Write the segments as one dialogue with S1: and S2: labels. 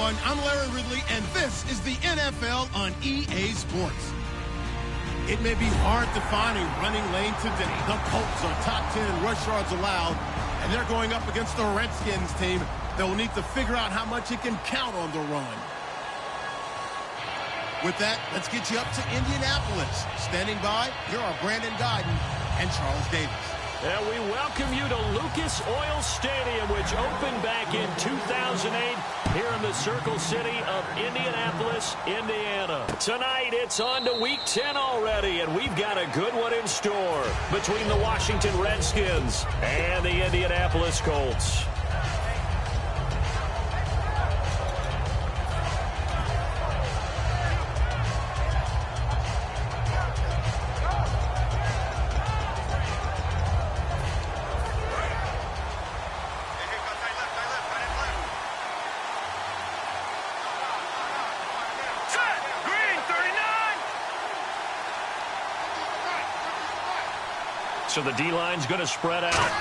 S1: everyone. I'm Larry Ridley, and this is the NFL on EA Sports. It may be hard to find a running lane today. The Colts are top 10 in rush yards allowed, and they're going up against the Redskins team that will need to figure out how much it can count on the run. With that, let's get you up to Indianapolis. Standing by, here are Brandon Guyton and Charles Davis.
S2: And we welcome you to Lucas Oil Stadium, which opened back in 2008 here in the Circle City of Indianapolis, Indiana. Tonight, it's on to Week 10 already, and we've got a good one in store between the Washington Redskins and the Indianapolis Colts. So the D-line's going to spread out.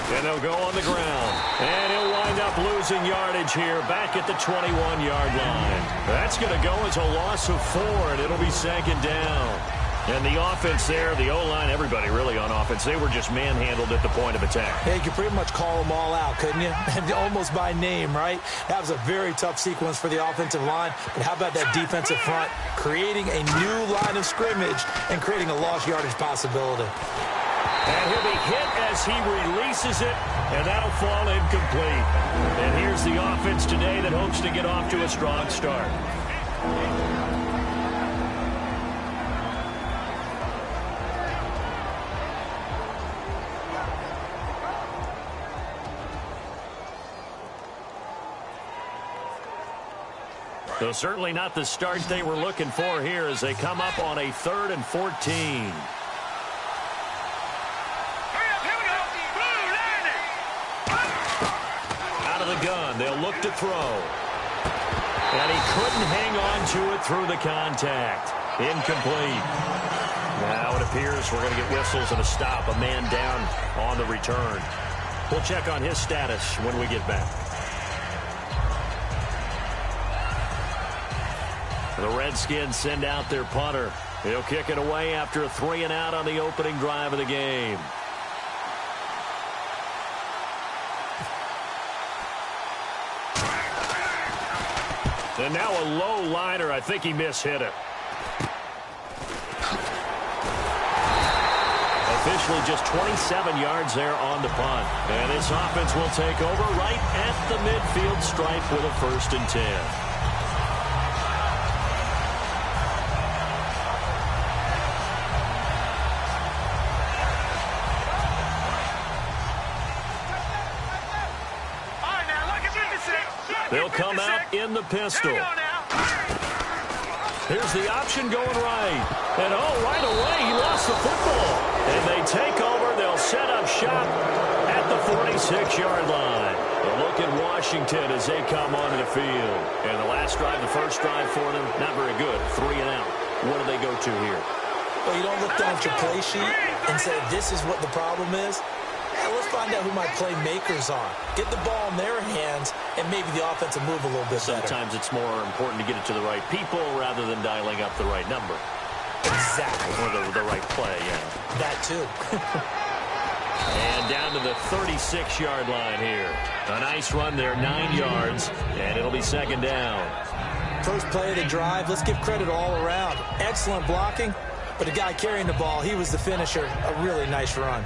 S2: And they'll go on the ground. And he'll wind up losing yardage here back at the 21-yard line. That's going to go as a loss of 4, and it'll be second down. And the offense there, the O-line, everybody really on offense, they were just manhandled at the point of attack.
S3: Yeah, you could pretty much call them all out, couldn't you? And almost by name, right? That was a very tough sequence for the offensive line. But how about that defensive front creating a new line of scrimmage and creating a lost yardage possibility?
S2: And he'll be hit as he releases it, and that'll fall incomplete. And here's the offense today that hopes to get off to a strong start. So certainly not the start they were looking for here as they come up on a 3rd and 14. Out of the gun, they'll look to throw. And he couldn't hang on to it through the contact. Incomplete. Now it appears we're going to get whistles and a stop. A man down on the return. We'll check on his status when we get back. The Redskins send out their punter. He'll kick it away after a 3-and-out on the opening drive of the game. And now a low liner. I think he mishit it. Officially just 27 yards there on the punt. And this offense will take over right at the midfield stripe with a 1st and 10. They'll come out in the pistol. Here's the option going right. And, right away, he lost the football. And they take over. They'll set up shop at the 46-yard line. A look at Washington as they come onto the field. And the last drive, the first drive for them, not very good. 3-and-out. What do they go to here?
S3: Well, you don't look down at your play sheet and say, this is what the problem is. Let's find out who my playmakers are. Get the ball in their hands, and maybe the offense will move a little bit better.
S2: Sometimes it's more important to get it to the right people rather than dialing up the right number.
S3: Exactly.
S2: Or the right play, yeah.
S3: That too.
S2: And down to the 36-yard line here. A nice run there, 9 yards, and it'll be second down.
S3: First play of the drive, let's give credit all around. Excellent blocking, but the guy carrying the ball, he was the finisher. A really nice run.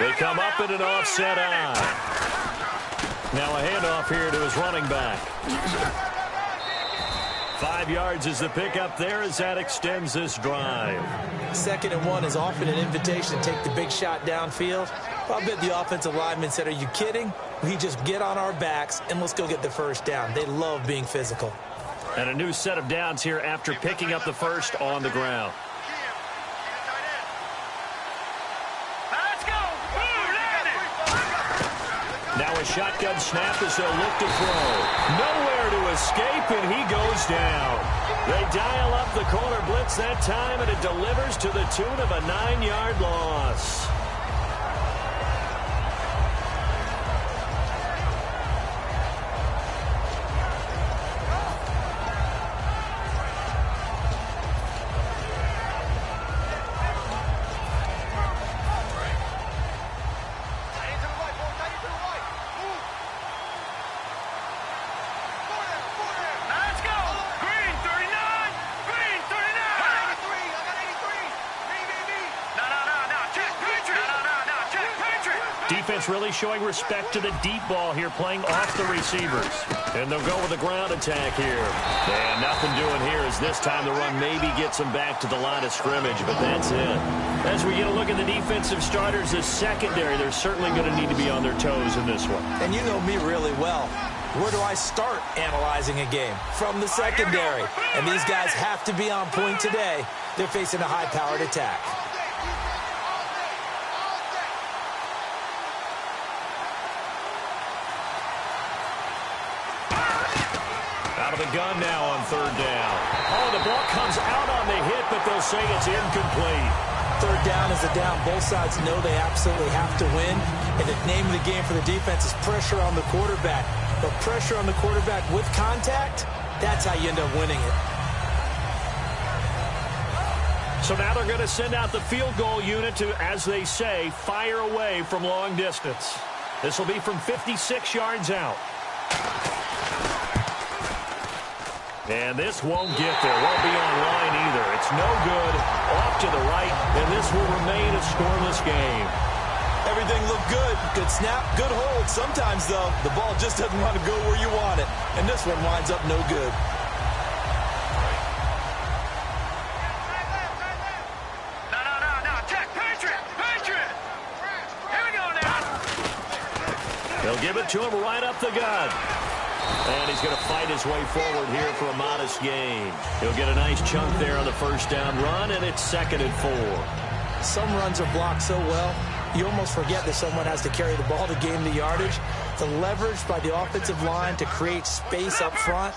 S2: They come up in an offset eye. Now a handoff here to his running back. 5 yards is the pickup there as that extends this drive.
S3: 2nd and 1 is often an invitation to take the big shot downfield. I bet the offensive lineman said, are you kidding? We just get on our backs and let's go get the first down. They love being physical.
S2: And a new set of downs here after picking up the first on the ground. Now a shotgun snap as they'll look to throw. Nowhere to escape, and he goes down. They dial up the corner blitz that time, and it delivers to the tune of a 9-yard loss. Defense really showing respect to the deep ball here, playing off the receivers. And they'll go with a ground attack here. And nothing doing here as this time the run maybe gets them back to the line of scrimmage, but that's it. As we get a look at the defensive starters, the secondary, they're certainly going to need to be on their toes in this one.
S3: And you know me really well. Where do I start analyzing a game? From the secondary. And these guys have to be on point today. They're facing a high-powered attack.
S2: Out of the gun now on third down. Oh, the ball comes out on the hit, but they'll say it's incomplete.
S3: Third down is a down. Both sides know they absolutely have to win. And the name of the game for the defense is pressure on the quarterback. But pressure on the quarterback with contact, that's how you end up winning it.
S2: So now they're going to send out the field goal unit to, as they say, fire away from long distance. This will be from 56 yards out. And this won't get there. Won't be on line either. It's no good. Off to the right, and this will remain a scoreless game.
S3: Everything looked good. Good snap, good hold. Sometimes, though, the ball just doesn't want to go where you want it. And this one winds up no good.
S4: No. Check. Patriot. Here we go now.
S2: They'll give it to him right up the gut. And he's going to fight his way forward here for a modest gain. He'll get a nice chunk there on the first down run, and it's 2nd and 4.
S3: Some runs are blocked so well, you almost forget that someone has to carry the ball to gain the yardage. The leverage by the offensive line to create space up front,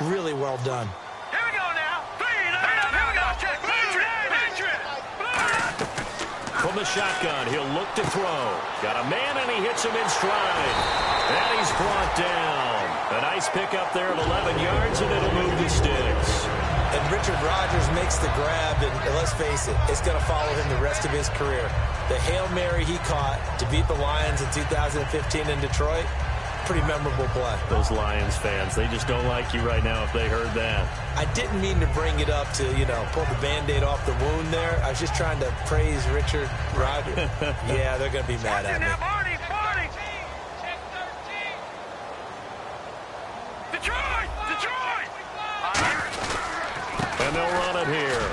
S3: really well done.
S4: Here we go now. Here we go. Check. Patriot.
S2: From the shotgun, he'll look to throw. Got a man, and he hits him in stride. And he's brought down. A nice pickup there of 11 yards, and it'll move the sticks.
S3: And Richard Rodgers makes the grab, and let's face it, it's going to follow him the rest of his career. The Hail Mary he caught to beat the Lions in 2015 in Detroit, pretty memorable play.
S2: Those Lions fans, they just don't like you right now if they heard that.
S3: I didn't mean to bring it up to, pull the Band-Aid off the wound there. I was just trying to praise Richard Rodgers. Yeah, they're going to be mad at me.
S2: And they'll run it here.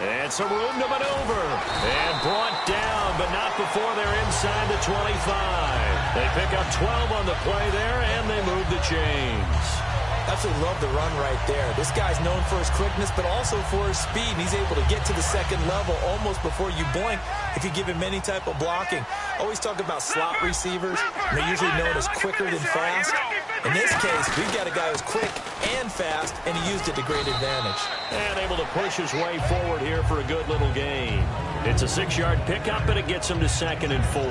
S2: And some room to maneuver. And brought down, but not before they're inside the 25. They pick up 12 on the play there, and they move the chains.
S3: Absolutely love the run right there. This guy's known for his quickness, but also for his speed. And he's able to get to the second level almost before you blink if you give him any type of blocking. Always talk about slot receivers. They're usually known as quicker than fast. In this case, we've got a guy who's quick and fast, and he used it to great advantage.
S2: And able to push his way forward here for a good little gain. It's a 6-yard pickup, and it gets him to 2nd and 4.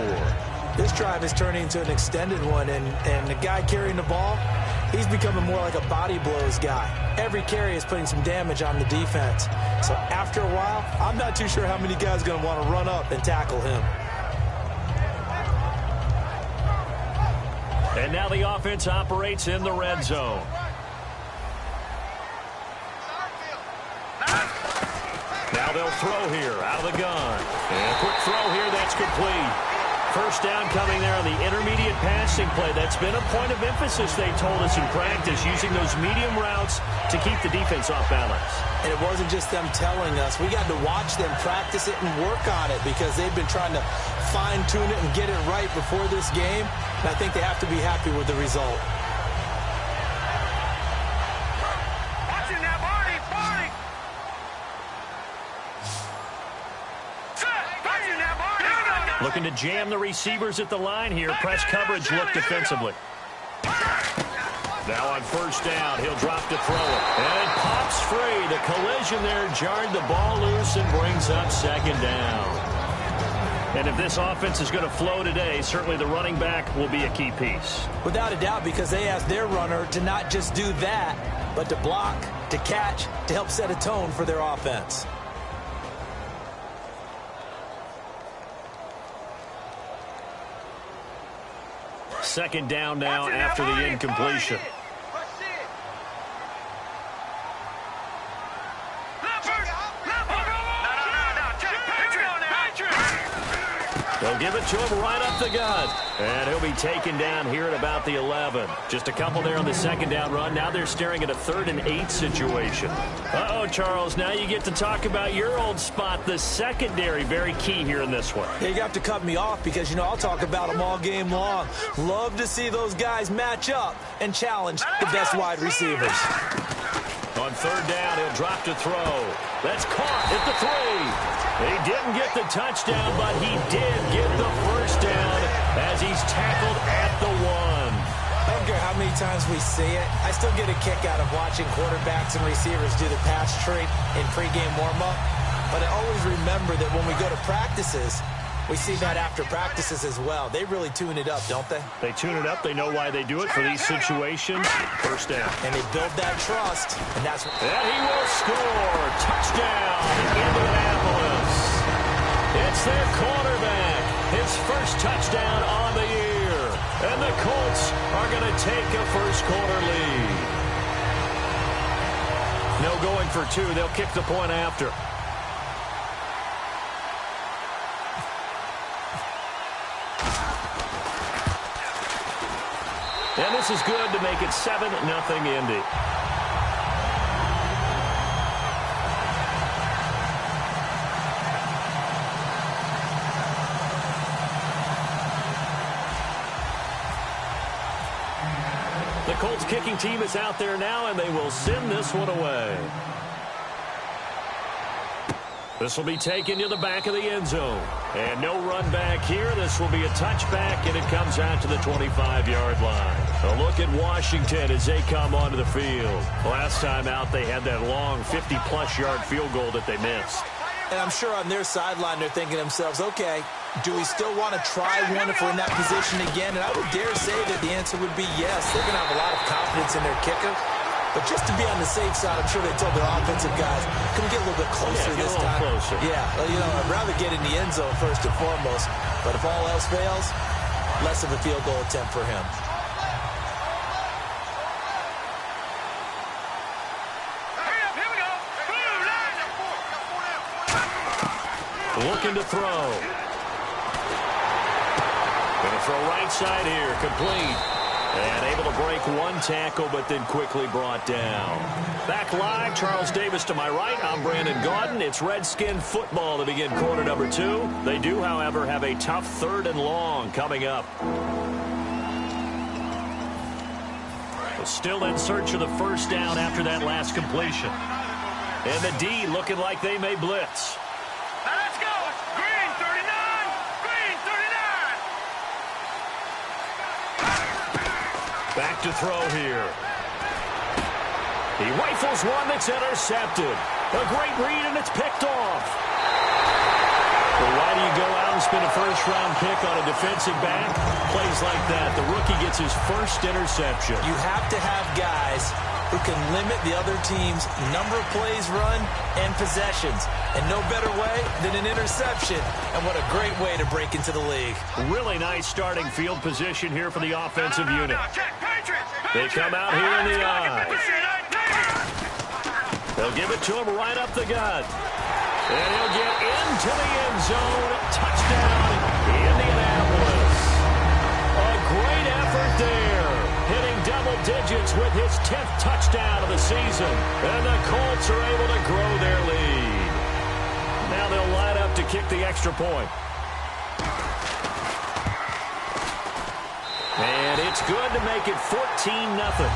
S3: This drive is turning into an extended one, and the guy carrying the ball, he's becoming more like a body blows guy. Every carry is putting some damage on the defense. So after a while, I'm not too sure how many guys are going to want to run up and tackle him.
S2: And now the offense operates in the red zone. Now they'll throw here out of the gun. And a quick throw here, that's complete. First down coming there on the intermediate passing play. That's been a point of emphasis, they told us in practice, using those medium routes to keep the defense off balance.
S3: And it wasn't just them telling us. We got to watch them practice it and work on it because they've been trying to fine-tune it and get it right before this game. And I think they have to be happy with the result.
S2: Looking to jam the receivers at the line here. Press coverage look defensively. Now on first down, he'll drop to throw it. And it pops free. The collision there jarred the ball loose and brings up second down. And if this offense is going to flow today, certainly the running back will be a key piece.
S3: Without a doubt, because they asked their runner to not just do that, but to block, to catch, to help set a tone for their offense.
S2: Second down now after the incompletion. They'll give it to him right up the gut. And he'll be taken down here at about the 11. Just a couple there on the second down run. Now they're staring at a 3rd and 8 situation. Uh-oh, Charles. Now you get to talk about your old spot, the secondary. Very key here in this one.
S3: Yeah, you have to cut me off because, you know, I'll talk about them all game long. Love to see those guys match up and challenge the best wide receivers.
S2: On third down, he'll drop to throw. That's caught at the 3. He didn't get the touchdown, but he did get the first down as he's tackled at the 1.
S3: I don't care how many times we see it. I still get a kick out of watching quarterbacks and receivers do the pass tree in pregame warm-up. But I always remember that when we go to practices, we see that after practices as well. They really tune it up, don't they?
S2: They tune it up. They know why they do it for these situations. First down.
S3: And they build that trust. And that's what...
S2: And he will score. Touchdown, Indianapolis. It's their quarterback. His first touchdown on the year. And the Colts are going to take a first-quarter lead. No going for 2. They'll kick the point after. And this is good to make it 7-0 Indy. The Colts kicking team is out there now, and they will send this one away. This will be taken to the back of the end zone. And no run back here. This will be a touchback, and it comes out to the 25-yard line. A look at Washington as they come onto the field. Last time out, they had that long 50-plus yard field goal that they missed.
S3: And I'm sure on their sideline they're thinking to themselves, okay, do we still want to try one if we're in that position again? And I would dare say that the answer would be yes. They're going to have a lot of confidence in their kicker. But just to be on the safe side, I'm sure they told their offensive guys, can we get a little bit closer this time?
S2: Closer.
S3: Yeah, well, you know, I'd rather get in the end zone first and foremost. But if all else fails, less of a field goal attempt for him.
S2: Looking to throw. Going to throw right side here, complete. And able to break one tackle, but then quickly brought down. Back live, Charles Davis to my right. I'm Brandon Gaudin. It's Redskin football to begin quarter number 2. They do, however, have a tough 3rd and long coming up. Still in search of the first down after that last completion. And the D looking like they may blitz.
S4: Now let's go. Green 39. Green 39.
S2: Back to throw here. He rifles one that's intercepted. A great read, and it's picked off. Well, why do you go out and spend a first-round pick on a defensive back? Plays like that, the rookie gets his first interception.
S3: You have to have guys who can limit the other team's number of plays run and possessions. And no better way than an interception. And what a great way to break into the league.
S2: Really nice starting field position here for the offensive unit. They come out here in the eye. They'll give it to him right up the gut. And he'll get into the end zone. Touchdown, Indianapolis. A great effort there. Hitting double digits with his 10th touchdown of the season. And the Colts are able to grow their lead. Now they'll line up to kick the extra point. And it's good to make it 14-0.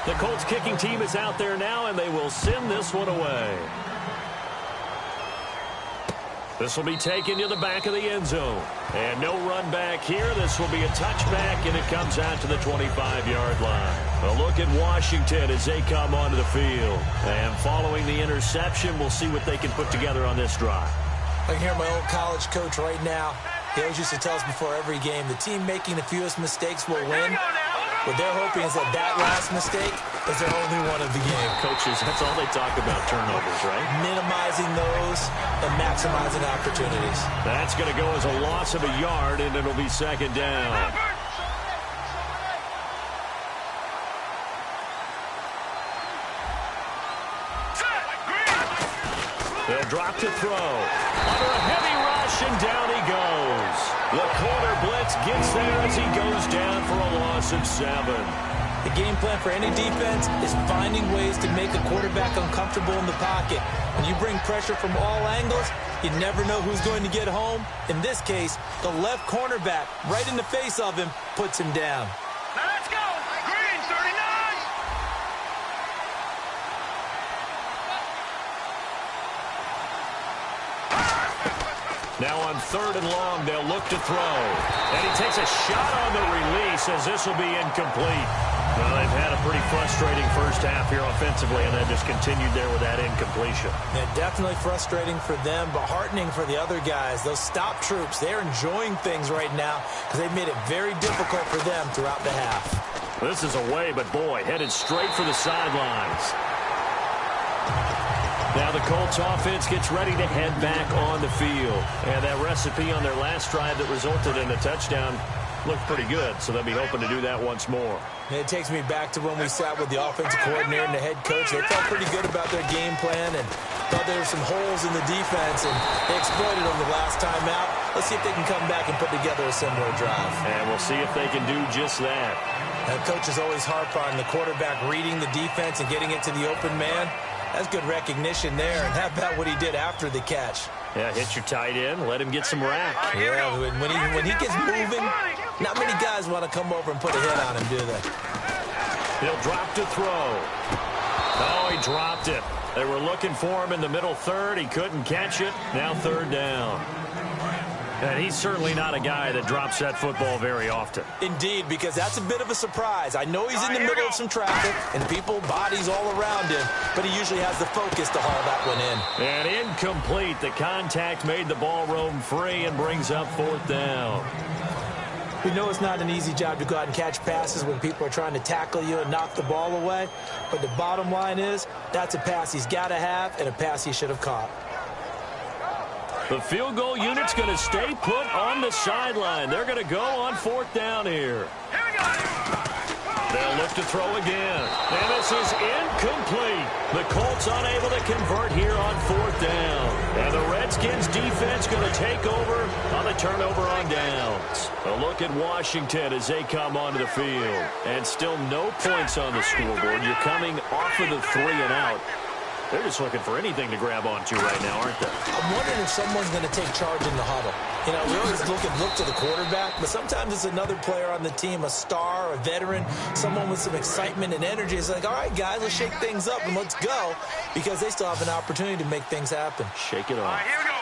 S2: The Colts kicking team is out there now, and they will send this one away. This will be taken to the back of the end zone. And no run back here. This will be a touchback, and it comes out to the 25-yard line. A look at Washington as they come onto the field. And following the interception, we'll see what they can put together on this drive.
S3: I can hear my old college coach right now. He always used to tell us before every game, the team making the fewest mistakes will win. What they're hoping is that that last mistake is their only one of the game.
S2: Coaches, that's all they talk about, turnovers, right?
S3: Minimizing those and maximizing opportunities.
S2: That's going to go as a loss of a yard, and it'll be second down. They'll drop to throw. Under a heavy rush, and down he goes. The corner blitz gets there as he goes down for a loss of 7.
S3: The game plan for any defense is finding ways to make a quarterback uncomfortable in the pocket. When you bring pressure from all angles, you never know who's going to get home. In this case, the left cornerback, right in the face of him, puts him down.
S4: Now let's go. Green, 39.
S2: Now on 3rd and long, they'll look to throw. And he takes a shot on the release as this will be incomplete. Well, they've had a pretty frustrating first half here offensively, and they've just continued there with that incompletion.
S3: Yeah, definitely frustrating for them, but heartening for the other guys. Those stop troops, they're enjoying things right now because they've made it very difficult for them throughout the half.
S2: This is away, but boy, headed straight for the sidelines. Now the Colts offense gets ready to head back on the field. And that recipe on their last drive that resulted in a touchdown looked pretty good, so they'll be hoping to do that once more.
S3: And it takes me back to when we sat with the offensive coordinator and the head coach. They felt pretty good about their game plan and thought there were some holes in the defense, and they exploited them the last time out. Let's see if they can come back and put together a similar drive.
S2: And we'll see if they can do just that.
S3: And coaches always harp on the quarterback reading the defense and getting it to the open man. That's good recognition there. And how about what he did after the catch?
S2: Yeah, hit your tight end, let him get some rack.
S3: Yeah, when he gets moving, not many guys want to come over and put a hit on him, do they?
S2: He'll drop to throw. Oh, he dropped it. They were looking for him in the middle third. He couldn't catch it. Now 3rd down. And he's certainly not a guy that drops that football very often.
S3: Indeed, because that's a bit of a surprise. I know he's in the middle of some traffic and people, bodies all around him, but he usually has the focus to haul that one in.
S2: And incomplete. The contact made the ball roam free and brings up 4th down.
S3: We know it's not an easy job to go out and catch passes when people are trying to tackle you and knock the ball away, but the bottom line is that's a pass he's got to have and a pass he should have caught.
S2: The field goal unit's going to stay put on the sideline. They're going to go on 4th down here. They'll look to throw again. And this is incomplete. The Colts unable to convert here on 4th down. And the Redskins defense going to take over on the turnover on downs. A look at Washington as they come onto the field. And still no points on the scoreboard. You're coming off of the 3 and out. They're just looking for anything to grab onto right now, aren't they?
S3: I'm wondering if someone's going to take charge in the huddle. You know, we always look to the quarterback, but sometimes it's another player on the team, a star, a veteran, someone with some excitement and energy. It's like, all right, guys, let's shake things up and let's go, because they still have an opportunity to make things happen.
S2: Shake it off.
S4: Here we go.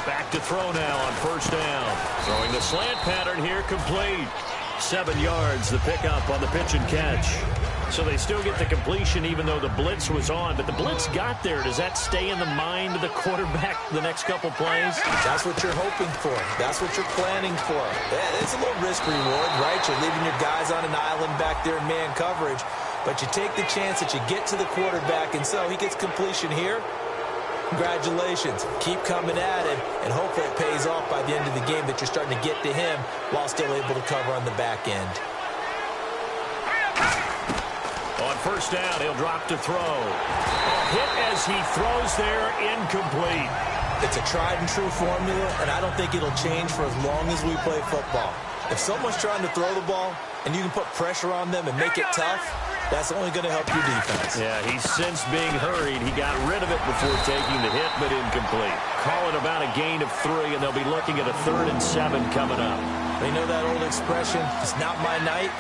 S2: Back to throw now on 1st down. Throwing the slant pattern here, complete. 7 yards, the pickup on the pitch and catch. So they still get the completion even though the blitz was on. But the blitz got there. Does that stay in the mind of the quarterback the next couple plays?
S3: That's what you're hoping for. That's what you're planning for. It's a little risk reward, right? You're leaving your guys on an island back there in man coverage. But you take the chance that you get to the quarterback, and so he gets completion here. Congratulations. Keep coming at him, and hopefully it pays off by the end of the game that you're starting to get to him while still able to cover on the back end.
S2: On 1st down, he'll drop to throw. A hit as he throws there, incomplete.
S3: It's a tried-and-true formula, and I don't think it'll change for as long as we play football. If someone's trying to throw the ball, and you can put pressure on them and make it tough, that's only going to help your defense.
S2: Yeah, he's since being hurried. He got rid of it before taking the hit, but incomplete. Call it about a gain of 3, and they'll be looking at a 3rd and 7 coming up.
S3: They know that old expression, it's not my night.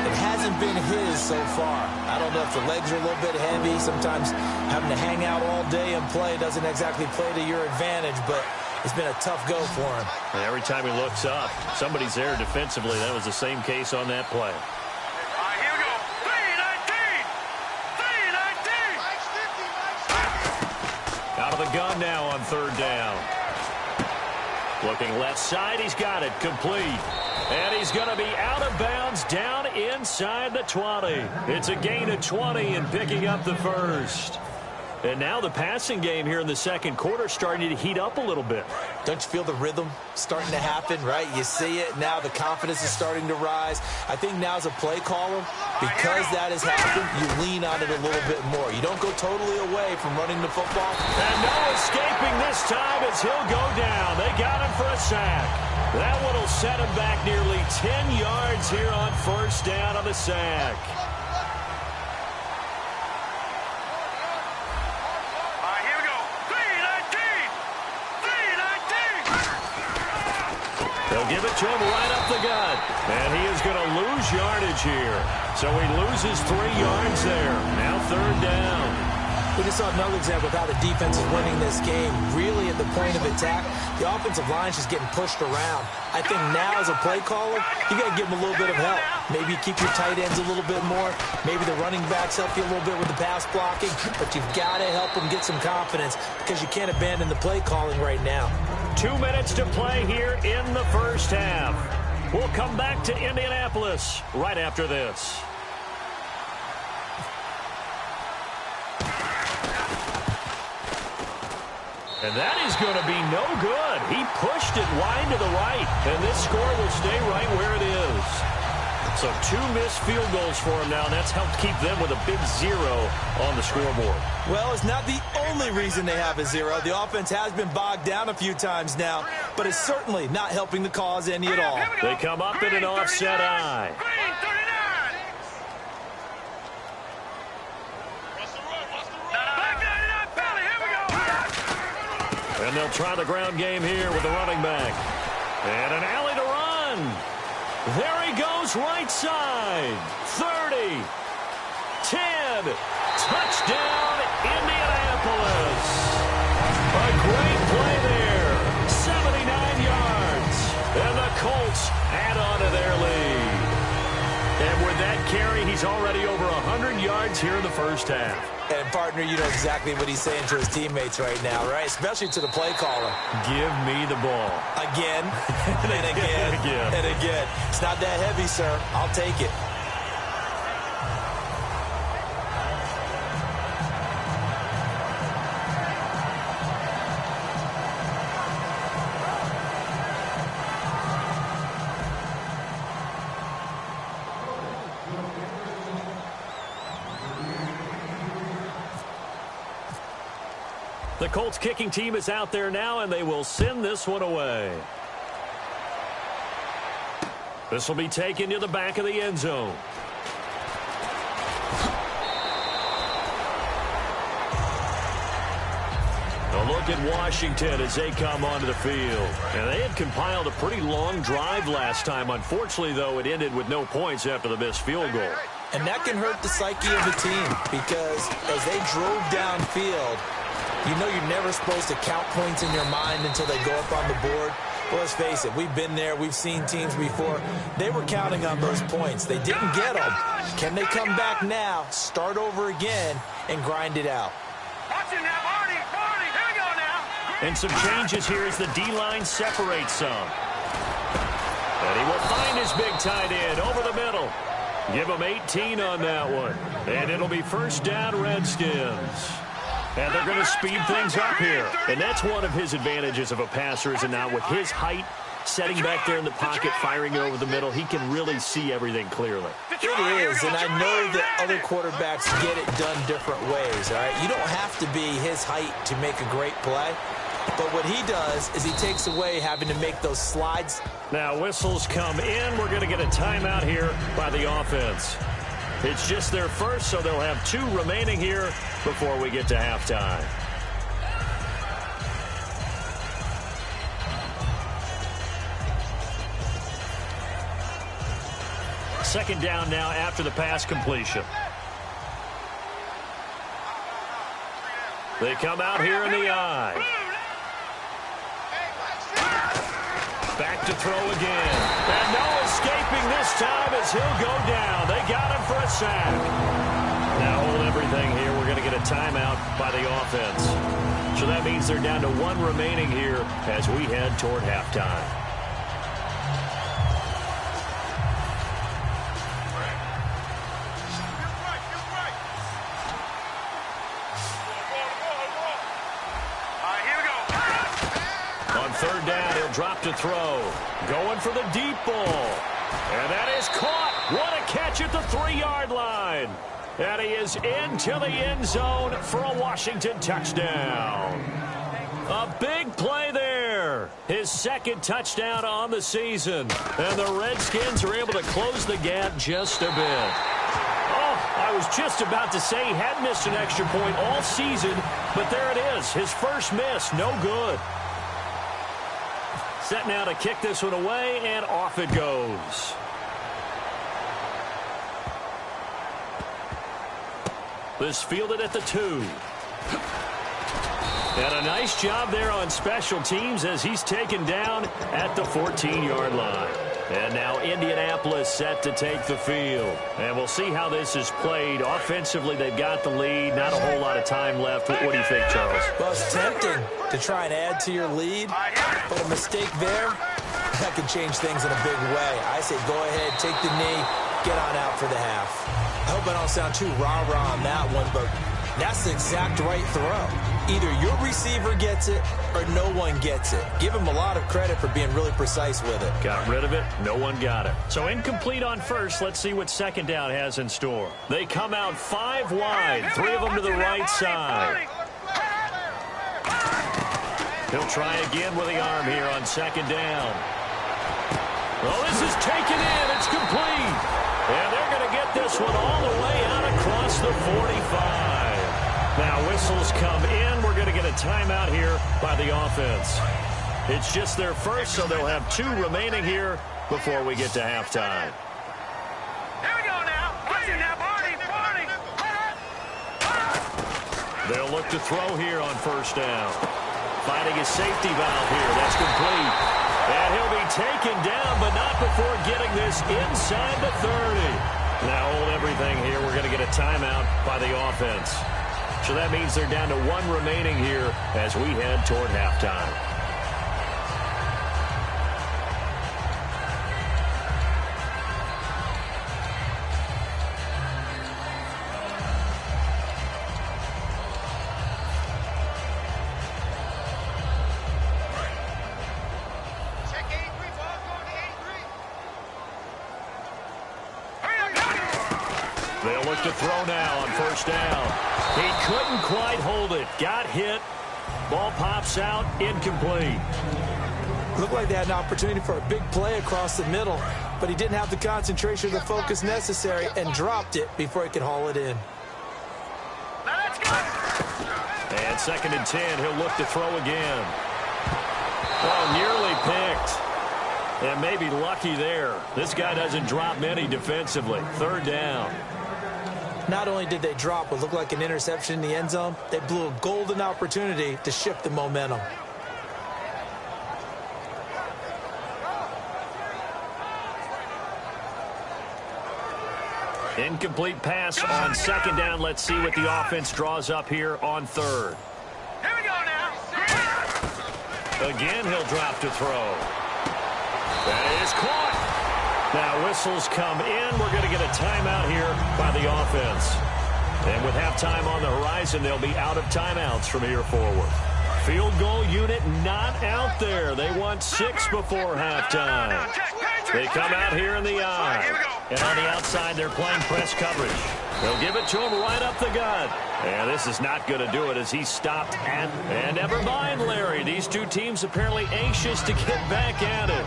S3: It hasn't been his so far. I don't know if the legs are a little bit heavy. Sometimes having to hang out all day and play doesn't exactly play to your advantage, but it's been a tough go for him.
S2: And every time he looks up, somebody's there defensively. That was the same case on that play.
S4: All right, here we go. 319. 319.
S2: Out of the gun now on third down. Looking left side, he's got it, complete. And he's going to be out of bounds down inside the 20. It's a gain of 20 and picking up the first. And now the passing game here in the second quarter starting to heat up a little bit.
S3: Don't you feel the rhythm starting to happen, right? You see it now. The confidence is starting to rise. I think now as a play caller, because that has happened, you lean on it a little bit more. You don't go totally away from running the football.
S2: And no escaping this time as he'll go down. They got him for a sack. That one will set him back nearly 10 yards here on first down on the sack. They'll give it to him right up the gut. And he is going to lose yardage here. So he loses 3 yards there. Now third down.
S3: We just saw another example of how the defense is winning this game. Really at the point of attack, the offensive line is just getting pushed around. I think now as a play caller, you got to give them a little bit of help. Maybe keep your tight ends a little bit more. Maybe the running backs help you a little bit with the pass blocking. But you've got to help them get some confidence because you can't abandon the play calling right now.
S2: 2 minutes to play here in the first half. We'll come back to Indianapolis right after this. And that is going to be no good. He pushed it wide to the right, and this score will stay right where it is. So 2 missed field goals for him now, and that's helped keep them with a big 0 on the scoreboard.
S3: Well, it's not the only reason they have a 0. The offense has been bogged down a few times now, but it's certainly not helping the cause any at all.
S2: They come up in an offset eye. And they'll try the ground game here with the running back. And an alley to run. There he goes right side. 30. 10. Touchdown, Indianapolis. A great play there. 79 yards. And the Colts add on to their lead. And with that carry, he's already over 100 yards here in the first half.
S3: And, partner, you know exactly what he's saying to his teammates right now, right? Especially to the play caller.
S2: Give me the ball.
S3: Again, and again, and again. It's not that heavy, sir. I'll take it.
S2: The Colts kicking team is out there now, and they will send this one away. This will be taken to the back of the end zone. A look at Washington as they come onto the field. And they had compiled a pretty long drive last time. Unfortunately, though, it ended with no points after the missed field goal.
S3: And that can hurt the psyche of the team because as they drove downfield, you know you're never supposed to count points in your mind until they go up on the board. Well, let's face it, we've been there. We've seen teams before. They were counting on those points. They didn't get them. Can they come back now, start over again, and grind it out?
S4: Watch it now, Barney. Here we go now.
S2: And some changes here as the D-line separates some. And he will find his big tight end over the middle. Give him 18 on that one. And it'll be first down, Redskins. And they're going to speed things up here. And that's one of his advantages of a passer, is it not? With his height, setting back there in the pocket, firing it over the middle, he can really see everything clearly.
S3: It is, and I know that other quarterbacks get it done different ways, all right? You don't have to be his height to make a great play. But what he does is he takes away having to make those slides.
S2: Now whistles come in. We're going to get a timeout here by the offense. It's just their first, so they'll have 2 remaining here before we get to halftime. Second down now after the pass completion. They come out here in the I. Back to throw again. And no escaping this time as he'll go down. They got him for a sack. Now hold everything here. We're going to get a timeout by the offense. So that means they're down to 1 remaining here as we head toward halftime. Third down, he'll drop to throw. Going for the deep ball. And that is caught. What a catch at the 3-yard line. And he is into the end zone for a Washington touchdown. A big play there. His second touchdown on the season. And the Redskins are able to close the gap just a bit. Oh, I was just about to say he had missed an extra point all season, but there it is. His first miss, no good. Set now to kick this one away, and off it goes. This fielded at the 2. And a nice job there on special teams as he's taken down at the 14-yard line. And now Indianapolis set to take the field. And we'll see how this is played. Offensively, they've got the lead. Not a whole lot of time left. What do you think, Charles?
S3: Well, it's tempting to try and add to your lead, but a mistake there, that could change things in a big way. I say go ahead, take the knee, get on out for the half. I hope I don't sound too rah-rah on that one, but that's the exact right throw. Either your receiver gets it or no one gets it. Give him a lot of credit for being really precise with it.
S2: Got rid of it. No one got it. So incomplete on first. Let's see what second down has in store. They come out 5 wide. 3 of them to the right side. He'll try again with the arm here on second down. Well, this is taken in. It's complete. And they're going to get this one all the way out across the 45. Now whistles come in. We're going to get a timeout here by the offense. It's just their first, so they'll have 2 remaining here before we get to halftime.
S4: Here we go now. Watch it now, Barney.
S2: They'll look to throw here on first down. Finding a safety valve here. That's complete. And he'll be taken down, but not before getting this inside the 30. Now hold everything here. We're going to get a timeout by the offense. So that means they're down to 1 remaining here as we head toward halftime. They'll look to throw now on first down. He couldn't quite hold it. Got hit. Ball pops out. Incomplete.
S3: Looked like they had an opportunity for a big play across the middle, but he didn't have the concentration or the focus necessary and dropped it before he could haul it in.
S4: Let's go.
S2: And 2nd and 10. He'll look to throw again. Oh, nearly picked. And maybe lucky there. This guy doesn't drop many defensively. 3rd down.
S3: Not only did they drop what looked like an interception in the end zone, they blew a golden opportunity to shift the momentum.
S2: Incomplete pass on 2nd down. Let's see what the offense draws up here on 3rd.
S4: Here we go now.
S2: Again, he'll drop to throw. That is caught. Now whistles come in. We're going to get a timeout here by the offense. And with halftime on the horizon, they'll be out of timeouts from here forward. Field goal unit not out there. They want 6 before halftime. They come out here in the I. And on the outside, they're playing press coverage. They'll give it to him right up the gut. And this is not going to do it as he stopped at. And never mind, Larry. These 2 teams apparently anxious to get back at it.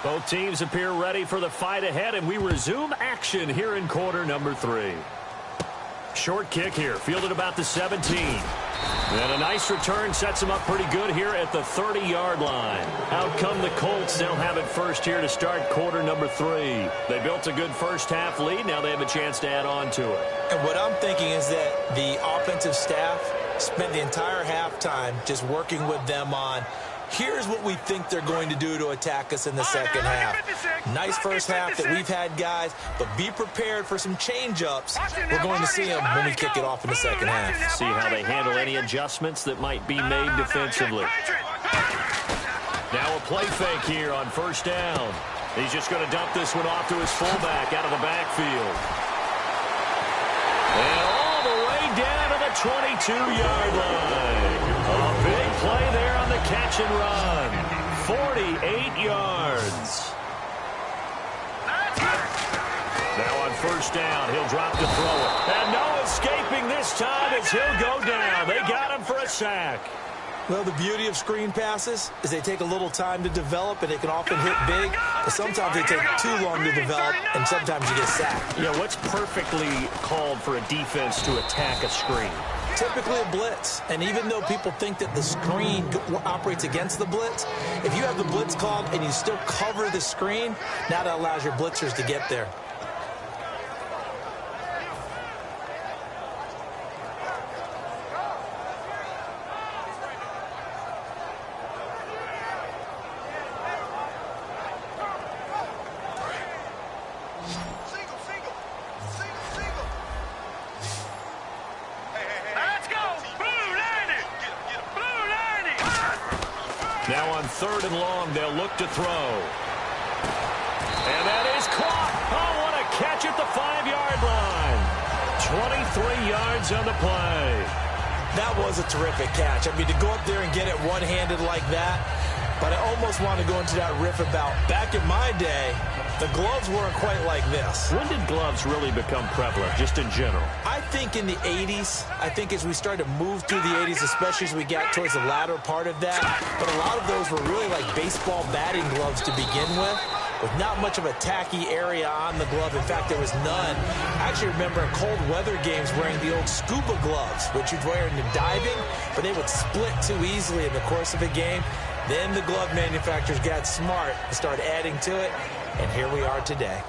S2: Both teams appear ready for the fight ahead, and we resume action here in quarter number 3. Short kick here, fielded about the 17. And a nice return sets him up pretty good here at the 30-yard line. Out come the Colts. They'll have it first here to start quarter number 3. They built a good first-half lead. Now they have a chance to add on to it.
S3: And what I'm thinking is that the offensive staff spent the entire halftime just working with them on, here's what we think they're going to do to attack us in the second half. Nice first half that we've had, guys, but be prepared for some change-ups. We're going to see them when we kick it off in the second half.
S2: See how they handle any adjustments that might be made defensively. Now a play fake here on first down. He's just going to dump this one off to his fullback out of the backfield. And all the way down to the 22-yard line. A big play there on the catch and run. 48 yards. Now on first down, he'll drop to throw it. And no escaping this time as he'll go down. They got him for a sack.
S3: Well, the beauty of screen passes is they take a little time to develop, and they can often hit big, but sometimes they take too long to develop, and sometimes you get sacked.
S2: Yeah, what's perfectly called for a defense to attack a screen?
S3: Typically a blitz, and even though people think that the screen operates against the blitz, if you have the blitz called and you still cover the screen, now that allows your blitzers to get there.
S2: Now on third and long, they'll look to throw. And that is caught. Oh, what a catch at the 5-yard line. 23 yards on the play.
S3: That was a terrific catch. I mean, to go up there and get it one-handed like that, but I almost want to go into that riff about back in my day, the gloves weren't quite like this.
S2: When did gloves really become prevalent, just in general?
S3: I think in the 80s. I think as we started to move through the 80s, especially as we got towards the latter part of that. But a lot of those were really like baseball batting gloves to begin with not much of a tacky area on the glove. In fact, there was none. I actually remember in cold weather games wearing the old scuba gloves, which you'd wear in the diving, but they would split too easily in the course of a game. Then the glove manufacturers got smart and started adding to it. And here we are today.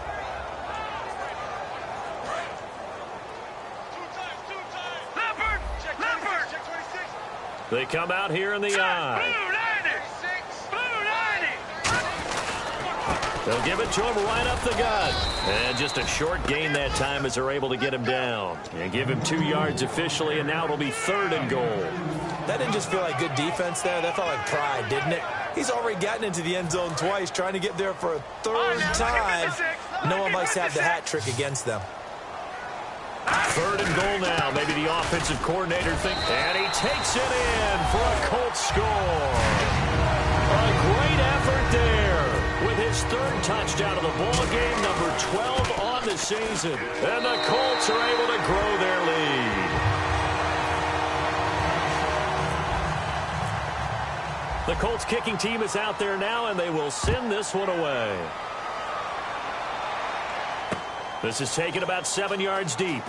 S2: They come out here in the eye. They'll give it to him right up the gut. And just a short gain that time as they're able to get him down. And give him 2 yards officially, and now it'll be 3rd and goal.
S3: That didn't just feel like good defense there. That felt like pride, didn't it? He's already gotten into the end zone twice, trying to get there for a 3rd time. No one likes to have the hat trick against them.
S2: 3rd and goal now. Maybe the offensive coordinator thinks. And he takes it in for a Colts score. A great effort there with his 3rd touchdown of the ball game, number 12 on the season. And the Colts are able to grow their lead. The Colts kicking team is out there now, and they will send this one away. This is taken about 7 yards deep.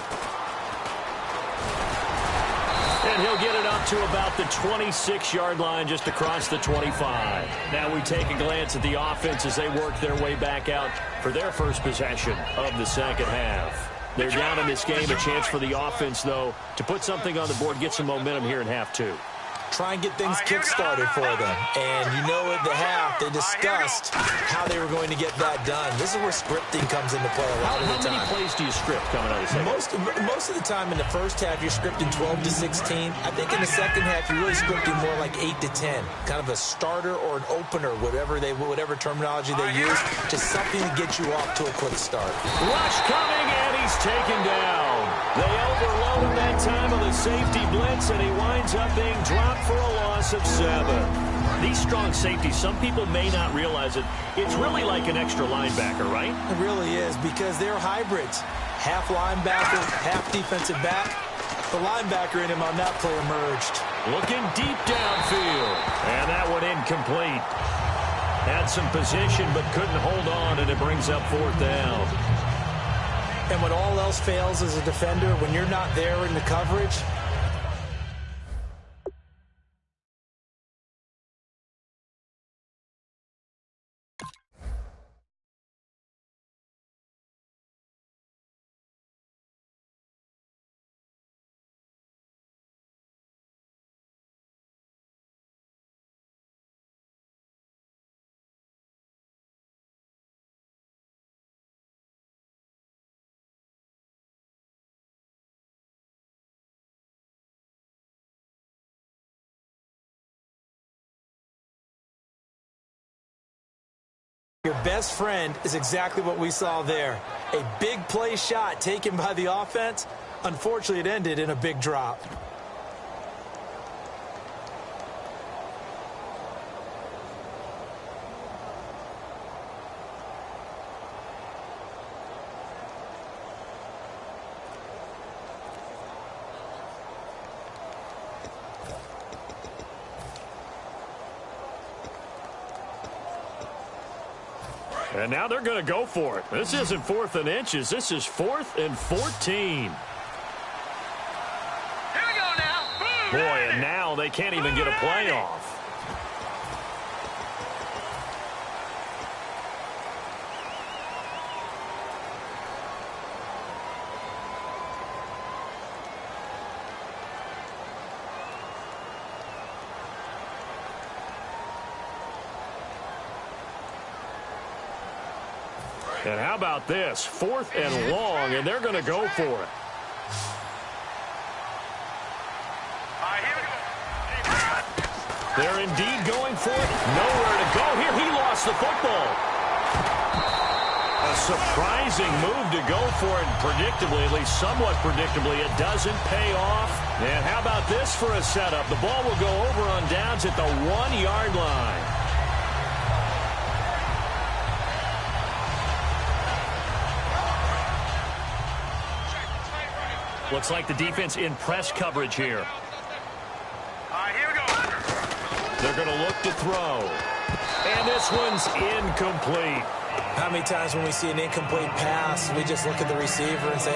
S2: And he'll get it up to about the 26-yard line, just across the 25. Now we take a glance at the offense as they work their way back out for their first possession of the second half. They're down in this game. A chance for the offense, though, to put something on the board, get some momentum here in half 2.
S3: Try and get things kick-started for them. And you know at the half, they discussed how they were going to get that done. This is where scripting comes into play a lot of the time.
S2: How many plays do you script coming out of the second?
S3: Most of the time in the first half, you're scripting 12 to 16. I think in the second half, you're really scripting more like 8 to 10. Kind of a starter or an opener, whatever terminology they use, just something to get you off to a quick start.
S2: Rush coming, and he's taken down. They overload him that time on the safety blitz, and he winds up being dropped for a loss of 7. These strong safeties, some people may not realize it. It's really like an extra linebacker, right?
S3: It really is, because they're hybrids. Half linebacker, half defensive back. The linebacker in him on that play emerged.
S2: Looking deep downfield. And that one incomplete. Had some position but couldn't hold on, and it brings up 4th down.
S3: And when all else fails as a defender, when you're not there in the coverage, your best friend is exactly what we saw there. A big play shot taken by the offense. Unfortunately, it ended in a big drop.
S2: And now they're going to go for it. This isn't 4th and inches. This is 4th and 14.
S4: Here we go now.
S2: Boy, and now they can't even get a play off. And how about this? 4th and long, and they're going to go for it. They're indeed going for it. Nowhere to go here. He lost the football. A surprising move to go for it predictably, at least somewhat predictably. It doesn't pay off. And how about this for a setup? The ball will go over on downs at the 1-yard line. Looks like the defense in press coverage here.
S4: Here we go.
S2: They're going to look to throw. And this one's incomplete.
S3: How many times when we see an incomplete pass, we just look at the receiver and say,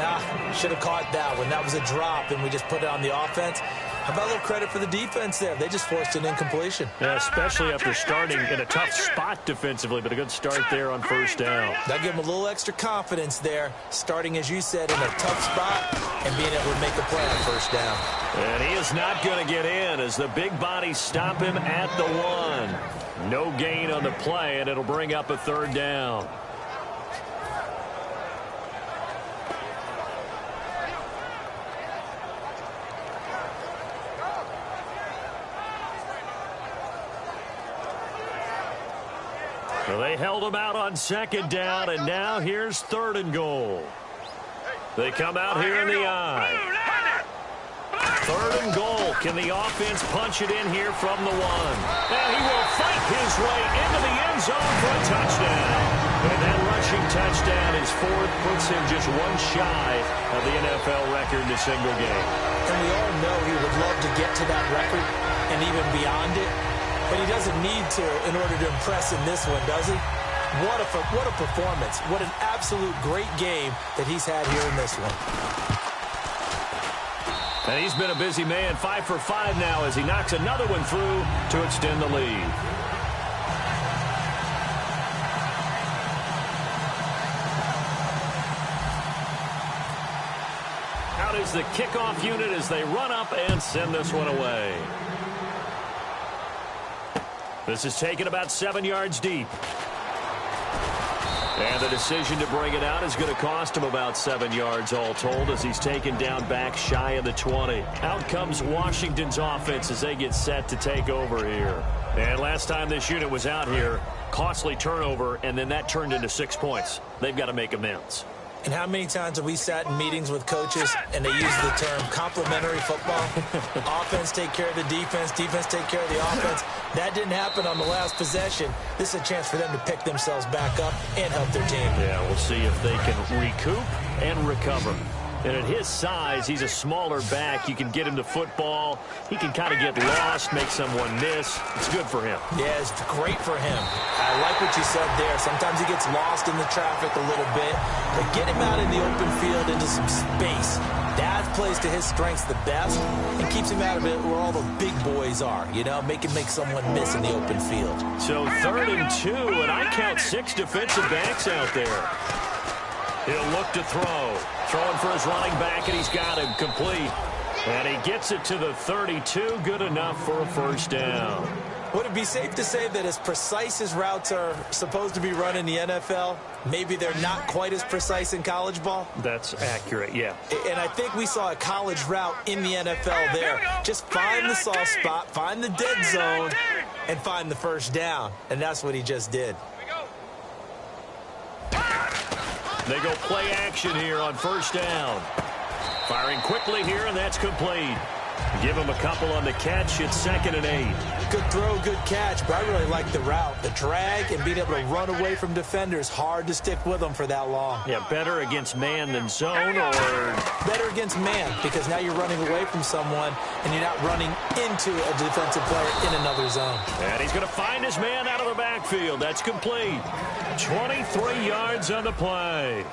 S3: should have caught that one. That was a drop, and we just put it on the offense. How about a little credit for the defense there? They just forced an incompletion.
S2: Yeah, especially after starting in a tough spot defensively, but a good start there on 1st down.
S3: That gave them a little extra confidence there, starting, as you said, in a tough spot and being able to make the play on 1st down.
S2: And he is not going to get in as the big bodies stop him at the 1. No gain on the play, and it'll bring up a 3rd down. So they held him out on 2nd down, and now here's 3rd and goal. They come out here in the eye. 3rd and goal. Can the offense punch it in here from the 1? And he will fight his way into the end zone for a touchdown. And that rushing touchdown is 4th, puts him just 1 shy of the NFL record in a single game.
S3: And we all know he would love to get to that record and even beyond it. But he doesn't need to in order to impress in this one, does he? What a performance. What an absolute great game that he's had here in this one.
S2: And he's been a busy man, 5 for 5 now as he knocks another one through to extend the lead. Out is the kickoff unit as they run up and send this one away. This is taken about 7 yards deep. And the decision to bring it out is going to cost him about 7 yards all told as he's taken down back shy of the 20. Out comes Washington's offense as they get set to take over here. And last time this unit was out here, costly turnover, and then that turned into 6 points. They've got to make amends.
S3: And how many times have we sat in meetings with coaches and they use the term complementary football? Offense take care of the defense, defense take care of the offense. That didn't happen on the last possession. This is a chance for them to pick themselves back up and help their team.
S2: Yeah, we'll see if they can recoup and recover. And at his size, he's a smaller back. You can get him the football. He can kind of get lost, make someone miss. It's good for him.
S3: Yeah, it's great for him. I like what you said there. Sometimes he gets lost in the traffic a little bit. But get him out in the open field into some space. That plays to his strengths the best and keeps him out of it where all the big boys are, you know, make someone miss in the open field.
S2: So 3rd and 2, and I count 6 defensive backs out there. He'll look to throw. Throwing for his running back, and he's got him complete. And he gets it to the 32, good enough for a first down.
S3: Would it be safe to say that as precise as routes are supposed to be run in the NFL, maybe they're not quite as precise in college ball?
S2: That's accurate, yeah.
S3: And I think we saw a college route in the NFL there. Just find the soft spot, find the dead zone, and find the first down. And that's what he just did.
S2: They go play action here on first down. Firing quickly here, and that's complete. Give him a couple on the catch. It's 2nd and 8.
S3: Good throw, good catch, but I really like the route. The drag and being able to run away from defenders. Hard to stick with them for that long.
S2: Yeah, better against man than zone, or
S3: better against man, because now you're running away from someone and you're not running into a defensive player in another zone.
S2: And he's going to find his man out of the backfield. That's complete. 23 yards on the play.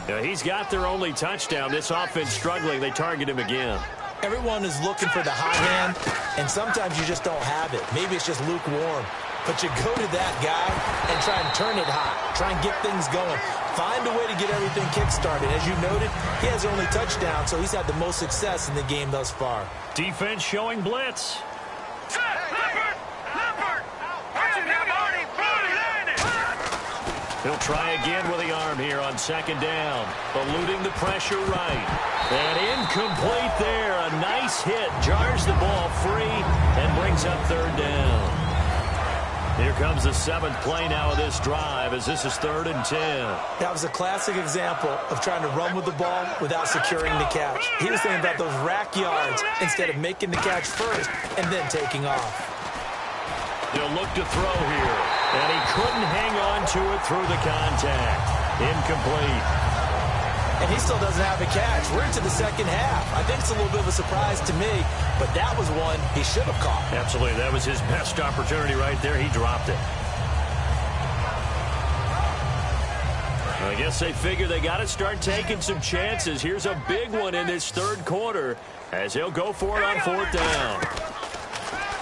S2: Now, he's got their only touchdown. This offense struggling. They target him again.
S3: Everyone is looking for the hot hand, and sometimes you just don't have it. Maybe it's just lukewarm. But you go to that guy and try and turn it hot. Try and get things going. Find a way to get everything kick-started. As you noted, he has only touchdown, so he's had the most success in the game thus far.
S2: Defense showing blitz. He'll try again with the arm here on 2nd down. Eluding the pressure right. And incomplete there. A nice hit. Jars the ball free and brings up 3rd down. Here comes the 7th play now of this drive as this is 3rd and 10.
S3: That was a classic example of trying to run with the ball without securing the catch. He was thinking about those rack yards instead of making the catch first and then taking off.
S2: They'll look to throw here. And he couldn't hang on to it through the contact. Incomplete.
S3: And he still doesn't have a catch. We're into the 2nd half. I think it's a little bit of a surprise to me, but that was one he should have caught.
S2: Absolutely. That was his best opportunity right there. He dropped it. I guess they figure they got to start taking some chances. Here's a big one in this 3rd quarter as he'll go for it on 4th down.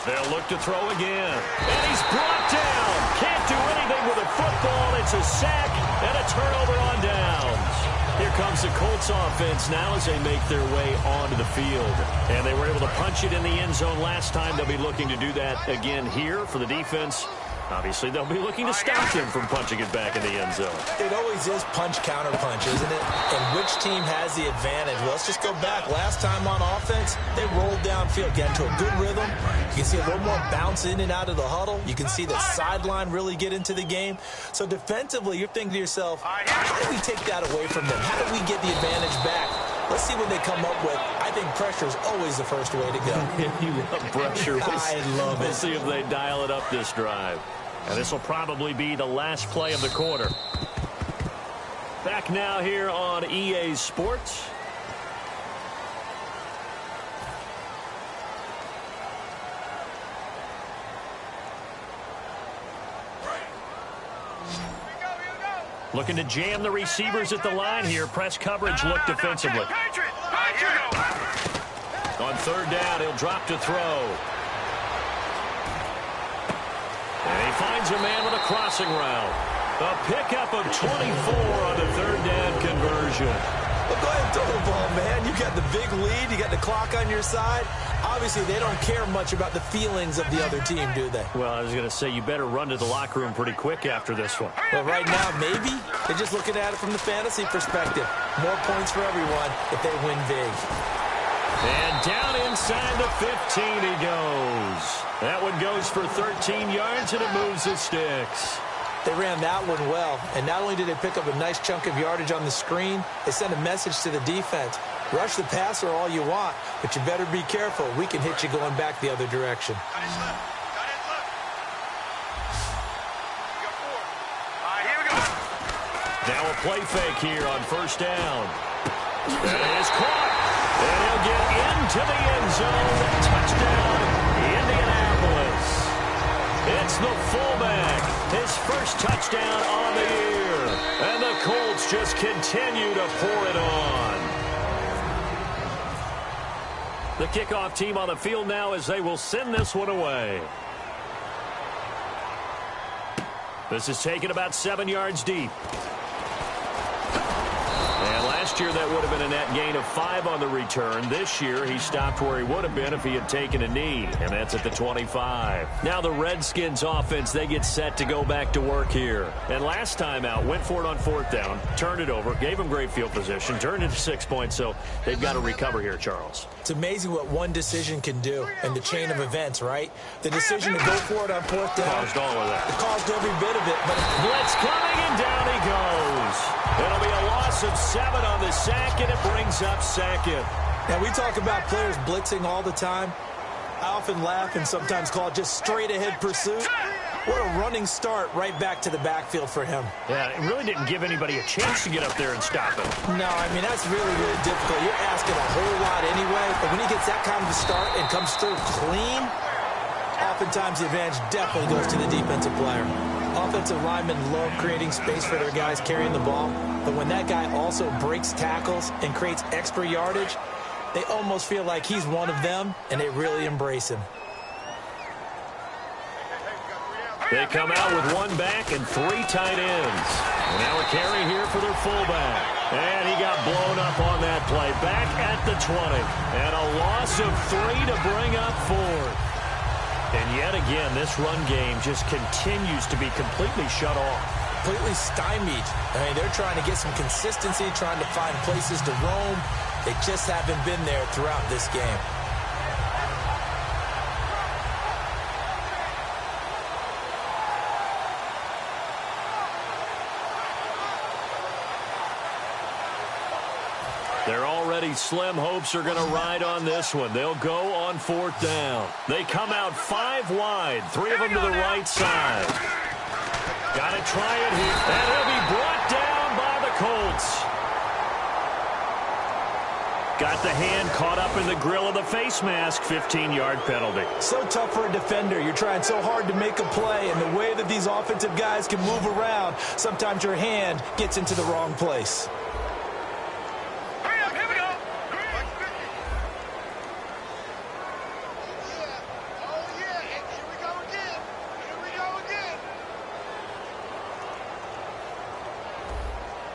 S2: They'll look to throw again. And he's brought down. Can't do anything with a football. It's a sack and a turnover on downs. Here comes the Colts offense now as they make their way onto the field. And they were able to punch it in the end zone last time. They'll be looking to do that again here for the defense. Obviously, they'll be looking to stop him from punching it back in the end zone.
S3: It always is punch-counter-punch, isn't it? And which team has the advantage? Well, let's just go back. Last time on offense, they rolled downfield, got into a good rhythm. You can see a little more bounce in and out of the huddle. You can see the sideline really get into the game. So defensively, you're thinking to yourself, how do we take that away from them? How do we get the advantage back? Let's see what they come up with. I think pressure is always the first way to go.
S2: You love pressure.
S3: I love it.
S2: We'll see if they dial it up this drive. And this will probably be the last play of the quarter. Back now here on EA Sports. Looking to jam the receivers at the line here. Press coverage look defensively. On 3rd down, he'll drop to throw. And he finds a man with a crossing route. A pickup of 24 on the 3rd down conversion.
S3: Well, go ahead and throw the ball, man. You got the big lead. You got the clock on your side. Obviously, they don't care much about the feelings of the other team, do they?
S2: Well, I was going to say, you better run to the locker room pretty quick after this one.
S3: Well, right now, maybe. They're just looking at it from the fantasy perspective. More points for everyone if they win big.
S2: And down inside the 15 he goes. That one goes for 13 yards, and it moves the sticks.
S3: They ran that one well, and not only did they pick up a nice chunk of yardage on the screen, they sent a message to the defense. Rush the passer all you want, but you better be careful. We can hit you going back the other direction.
S2: Now a play fake here on 1st down. That is caught. And he'll get into the end zone. Touchdown, Indianapolis. It's the fullback. His first touchdown on the year. And the Colts just continue to pour it on. The kickoff team on the field now as they will send this one away. This is taken about 7 yards deep. And last year that would have been a net gain of 5 on the return. This year he stopped where he would have been if he had taken a knee, and that's at the 25. Now the Redskins offense, they get set to go back to work here. And last time out, went for it on 4th down, turned it over, gave him great field position, turned it to 6 points, so they've got to recover here, Charles.
S3: It's amazing what one decision can do in the chain of events, right? The decision to go for it on 4th down.
S2: Caused all of that.
S3: It caused every bit of it. But
S2: blitz coming, and down he goes. It'll be a loss of 7 on the sack, and it brings up 2nd.
S3: Now, we talk about players blitzing all the time. I often laugh and sometimes call it just straight-ahead pursuit. What a running start right back to the backfield for him.
S2: Yeah, it really didn't give anybody a chance to get up there and stop him.
S3: No, I mean, that's really, really difficult. You're asking a whole lot anyway, but when he gets that kind of a start and comes through clean, oftentimes the advantage definitely goes to the defensive player. Offensive linemen love creating space for their guys carrying the ball, but when that guy also breaks tackles and creates extra yardage, they almost feel like he's one of them, and they really embrace him.
S2: They come out with 1 back and 3 tight ends. And now a carry here for their fullback. And he got blown up on that play. Back at the 20. And a loss of 3 to bring up 4th. And yet again, this run game just continues to be completely shut off.
S3: Completely stymied. I mean, they're trying to get some consistency, trying to find places to roam. They just haven't been there throughout this game.
S2: Their already slim hopes are going to ride on this one. They'll go on 4th down. They come out 5 wide, 3 of them to the right side. Got to try it here. And he'll be brought down by the Colts. Got the hand caught up in the grill of the face mask. 15-yard penalty.
S3: So tough for a defender. You're trying so hard to make a play, and the way that these offensive guys can move around, sometimes your hand gets into the wrong place.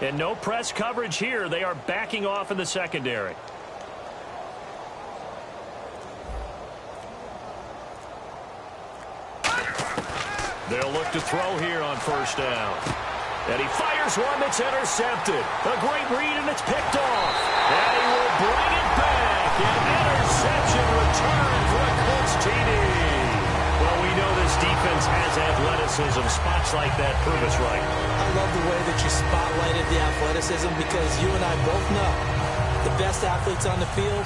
S2: And no press coverage here. They are backing off in the secondary. They'll look to throw here on 1st down. And he fires one that's intercepted. A great read, and it's picked off. And he will bring it back. An interception return for a Colts TD. Well, we know this defense has athleticism. Spots like that prove us right.
S3: I love the way that you spotlighted the athleticism because you and I both know the best athletes on the field,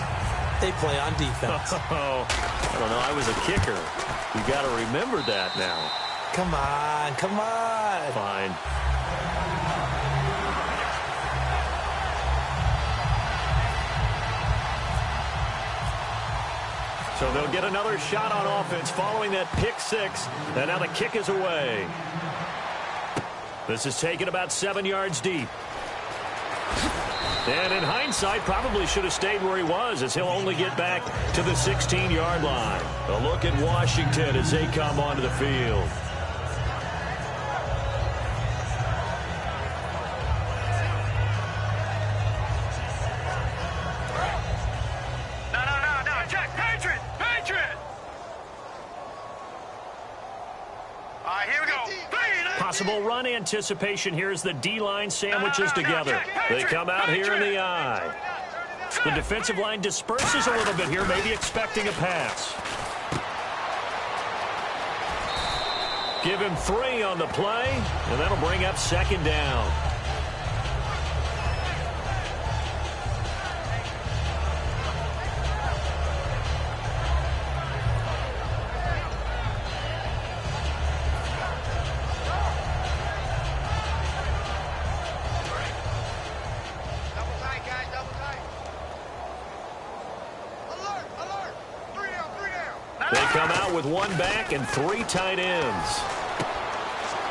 S3: they play on defense.
S2: Oh, I don't know. I was a kicker. You got to remember that now.
S3: Come on, come on.
S2: Fine. So they'll get another shot on offense following that pick 6. And now the kick is away. This is taken about 7 yards deep. And in hindsight, probably should have stayed where he was as he'll only get back to the 16-yard line. A look at Washington as they come onto the field. Possible run anticipation here as the D-line sandwiches together. They come out here in the eye. The defensive line disperses a little bit here, maybe expecting a pass. Give him 3 on the play, and that'll bring up 2nd down. come out with one back and 3 tight ends.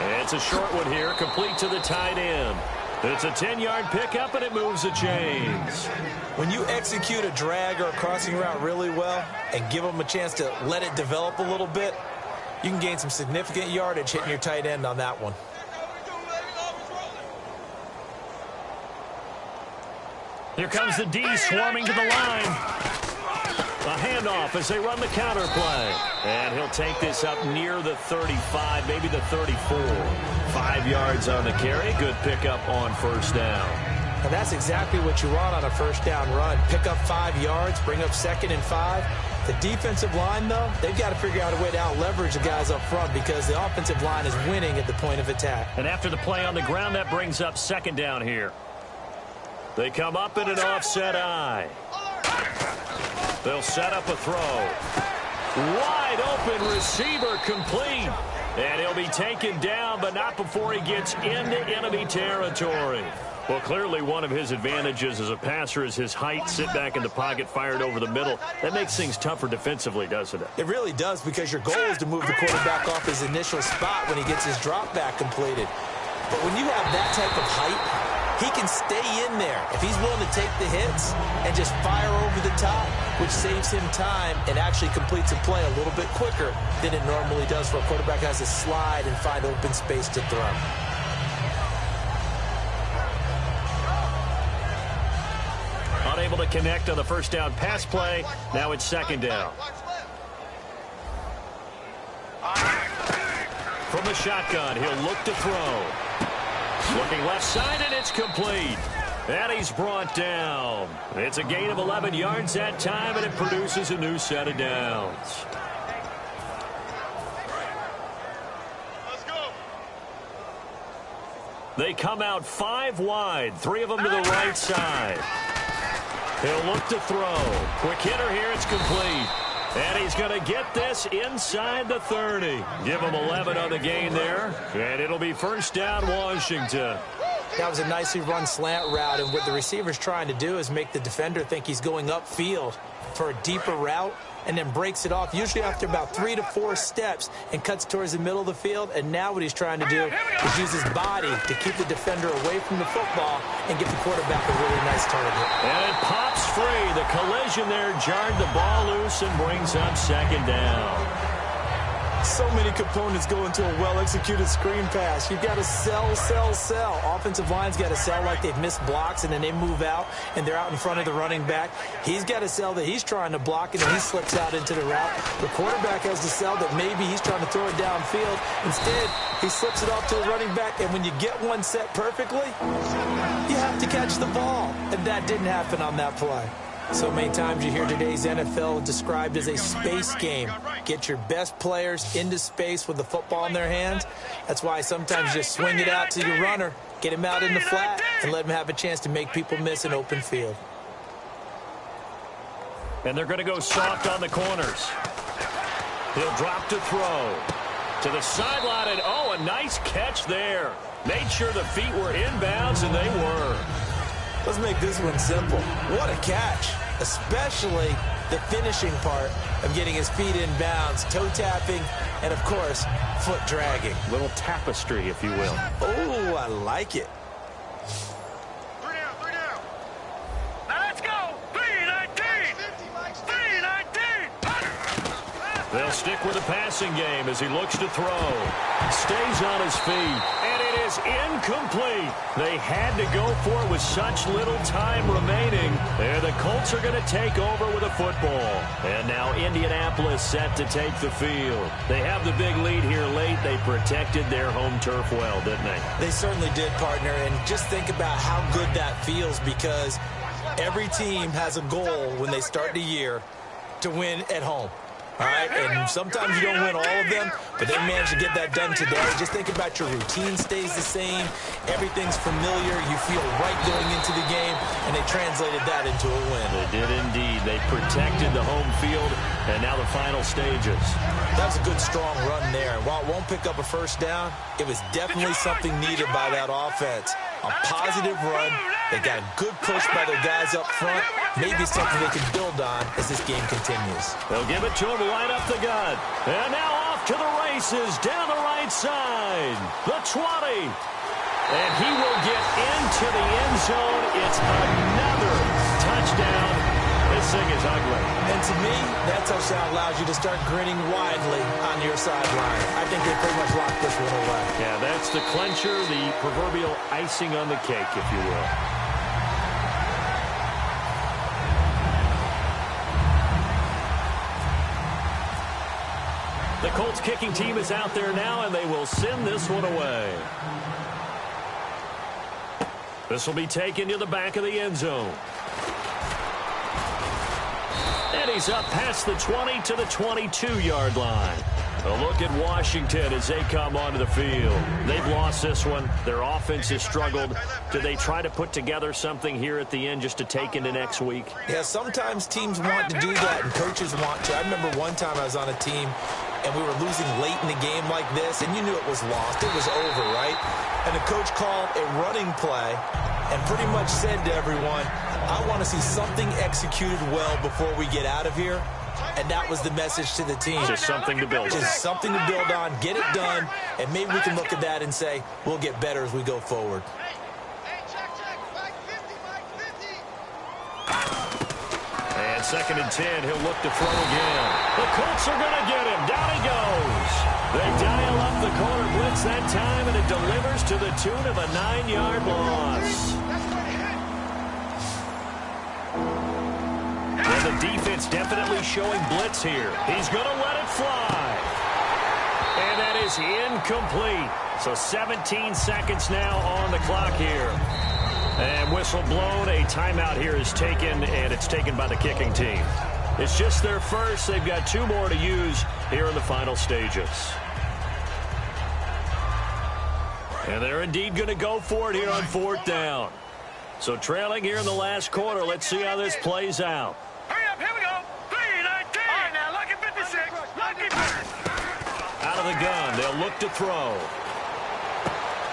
S2: And it's a short one here, complete to the tight end. It's a 10-yard pickup, and it moves the chains.
S3: When you execute a drag or a crossing route really well and give them a chance to let it develop a little bit, you can gain some significant yardage hitting your tight end on that one.
S2: Here comes the D swarming to the line. A handoff as they run the counter play. And he'll take this up near the 35, maybe the 34. 5 yards on the carry. Good pickup on first down.
S3: And that's exactly what you want on a first down run. Pick up 5 yards, bring up 2nd and 5. The defensive line, though, they've got to figure out a way to out-leverage the guys up front because the offensive line is winning at the point of attack.
S2: And after the play on the ground, that brings up 2nd down here. They come up in an offset eye. They'll set up a throw. Wide open receiver complete. And he'll be taken down, but not before he gets into enemy territory. Well, clearly one of his advantages as a passer is his height. Sit back in the pocket, fired over the middle. That makes things tougher defensively, doesn't it?
S3: It really does, because your goal is to move the quarterback off his initial spot when he gets his drop back completed. But when you have that type of height, he can stay in there if he's willing to take the hits and just fire over the top, which saves him time and actually completes a play a little bit quicker than it normally does where a quarterback has to slide and find open space to throw.
S2: Unable to connect on the first down pass play. Now it's 2nd down. From the shotgun, he'll look to throw. Looking left side, and it's complete. And he's brought down. It's a gain of 11 yards that time, and it produces a new set of downs.
S4: Let's go.
S2: They come out 5 wide, 3 of them to the right side. He'll look to throw. Quick hitter here, it's complete. And he's going to get this inside the 30. Give him 11 on the gain there. And it'll be first down, Washington.
S3: That was a nicely run slant route, and what the receiver's trying to do is make the defender think he's going upfield for a deeper route and then breaks it off, usually after about 3 to 4 steps, and cuts towards the middle of the field. And now what he's trying to do is use his body to keep the defender away from the football and give the quarterback a really nice target.
S2: And it pops free. The collision there jarred the ball loose and brings up 2nd down.
S3: So many components go into a well-executed screen pass. You've got to sell, sell, sell. Offensive line's got to sell like they've missed blocks, and then they move out, and they're out in front of the running back. He's got to sell that he's trying to block, and then he slips out into the route. The quarterback has to sell that maybe he's trying to throw it downfield. Instead, he slips it off to the running back, and when you get one set perfectly, you have to catch the ball. And that didn't happen on that play. So many times you hear today's NFL described as a space game. Get your best players into space with the football in their hands. That's why sometimes you just swing it out to your runner, get him out in the flat, and let him have a chance to make people miss an open field.
S2: And they're going to go soft on the corners. He'll drop to throw. To the sideline, and oh, a nice catch there. Made sure the feet were inbounds, and they were.
S3: Let's make this one simple. What a catch, especially the finishing part of getting his feet in bounds, toe tapping, and, of course, foot dragging.
S2: Little tapestry, if you will.
S3: Oh, I like it.
S4: 3 down, 3 down. Now let's go. 3-19. 3-19.
S2: They'll stick with the passing game as he looks to throw. Stays on his feet. And it is incomplete. They had to go for it with such little time remaining. And the Colts are going to take over with a football. And now Indianapolis set to take the field. They have the big lead here late. They protected their home turf well, didn't they?
S3: They certainly did, partner. And just think about how good that feels, because every team has a goal when they start the year to win at home. All right, and sometimes you don't win all of them, but they managed to get that done today. Just think about your routine stays the same. Everything's familiar. You feel right going into the game, and they translated that into a win.
S2: They did indeed. They protected the home field, and now the final stages.
S3: That was a good, strong run there. While it won't pick up a first down, it was definitely something needed by that offense. A positive run, They got a good push by their guys up front. Maybe something they can build on as this game continues.
S2: They'll give it to him right up the gut. And now off to the races down the right side. The 20. And he will get into the end zone. It's another touchdown. This thing is ugly.
S3: And to me, that touchdown allows you to start grinning widely on your sideline. I think they pretty much locked this one away.
S2: Yeah, that's the clincher, the proverbial icing on the cake, if you will. The Colts kicking team is out there now, and they will send this one away. This will be taken to the back of the end zone. And he's up past the 20 to the 22-yard line. A look at Washington as they come onto the field. They've lost this one. Their offense has struggled. Do they try to put together something here at the end just to take into next week?
S3: Yeah, sometimes teams want to do that and coaches want to. I remember one time I was on a team and we were losing late in the game like this, and you knew it was lost. It was over, right? And the coach called a running play and pretty much said to everyone, I want to see something executed well before we get out of here. And that was the message to the team.
S2: Just something to build on.
S3: Just something to build on, get it done, and maybe we can look at that and say, we'll get better as we go forward.
S2: And 2nd and 10, he'll look to throw again. The Colts are going to get him. Down he goes. They dial up the corner blitz that time, and it delivers to the tune of a 9-yard loss. And the defense definitely showing blitz here. He's going to let it fly. And that is incomplete. So 17 seconds now on the clock here. And whistle blown. A timeout here is taken, and it's taken by the kicking team. It's just their first. They've got 2 more to use here in the final stages. And they're indeed going to go for it here on 4th down. So trailing here in the last quarter. Let's see how this plays out.
S4: Hurry up, here we go. 3-19. All right, now, lucky 56. Lucky 56.
S2: Out of the gun, they'll look to throw.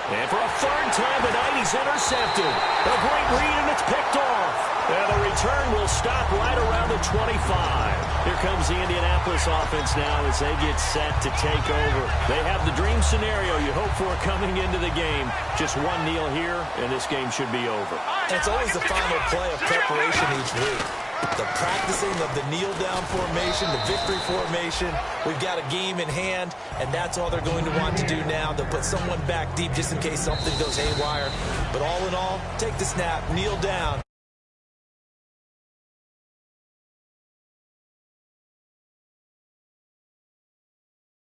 S2: And for a 3rd time tonight, he's intercepted. A great read, and it's picked off. And the return will stop right around the 25. Here comes the Indianapolis offense now as they get set to take over. They have the dream scenario you hope for coming into the game. Just one kneel here, and this game should be over.
S3: It's always the final play of preparation each week. The practicing of the kneel-down formation, the victory formation. We've got a game in hand, and that's all they're going to want to do now. They'll put someone back deep just in case something goes haywire. But all in all, take the snap, kneel down.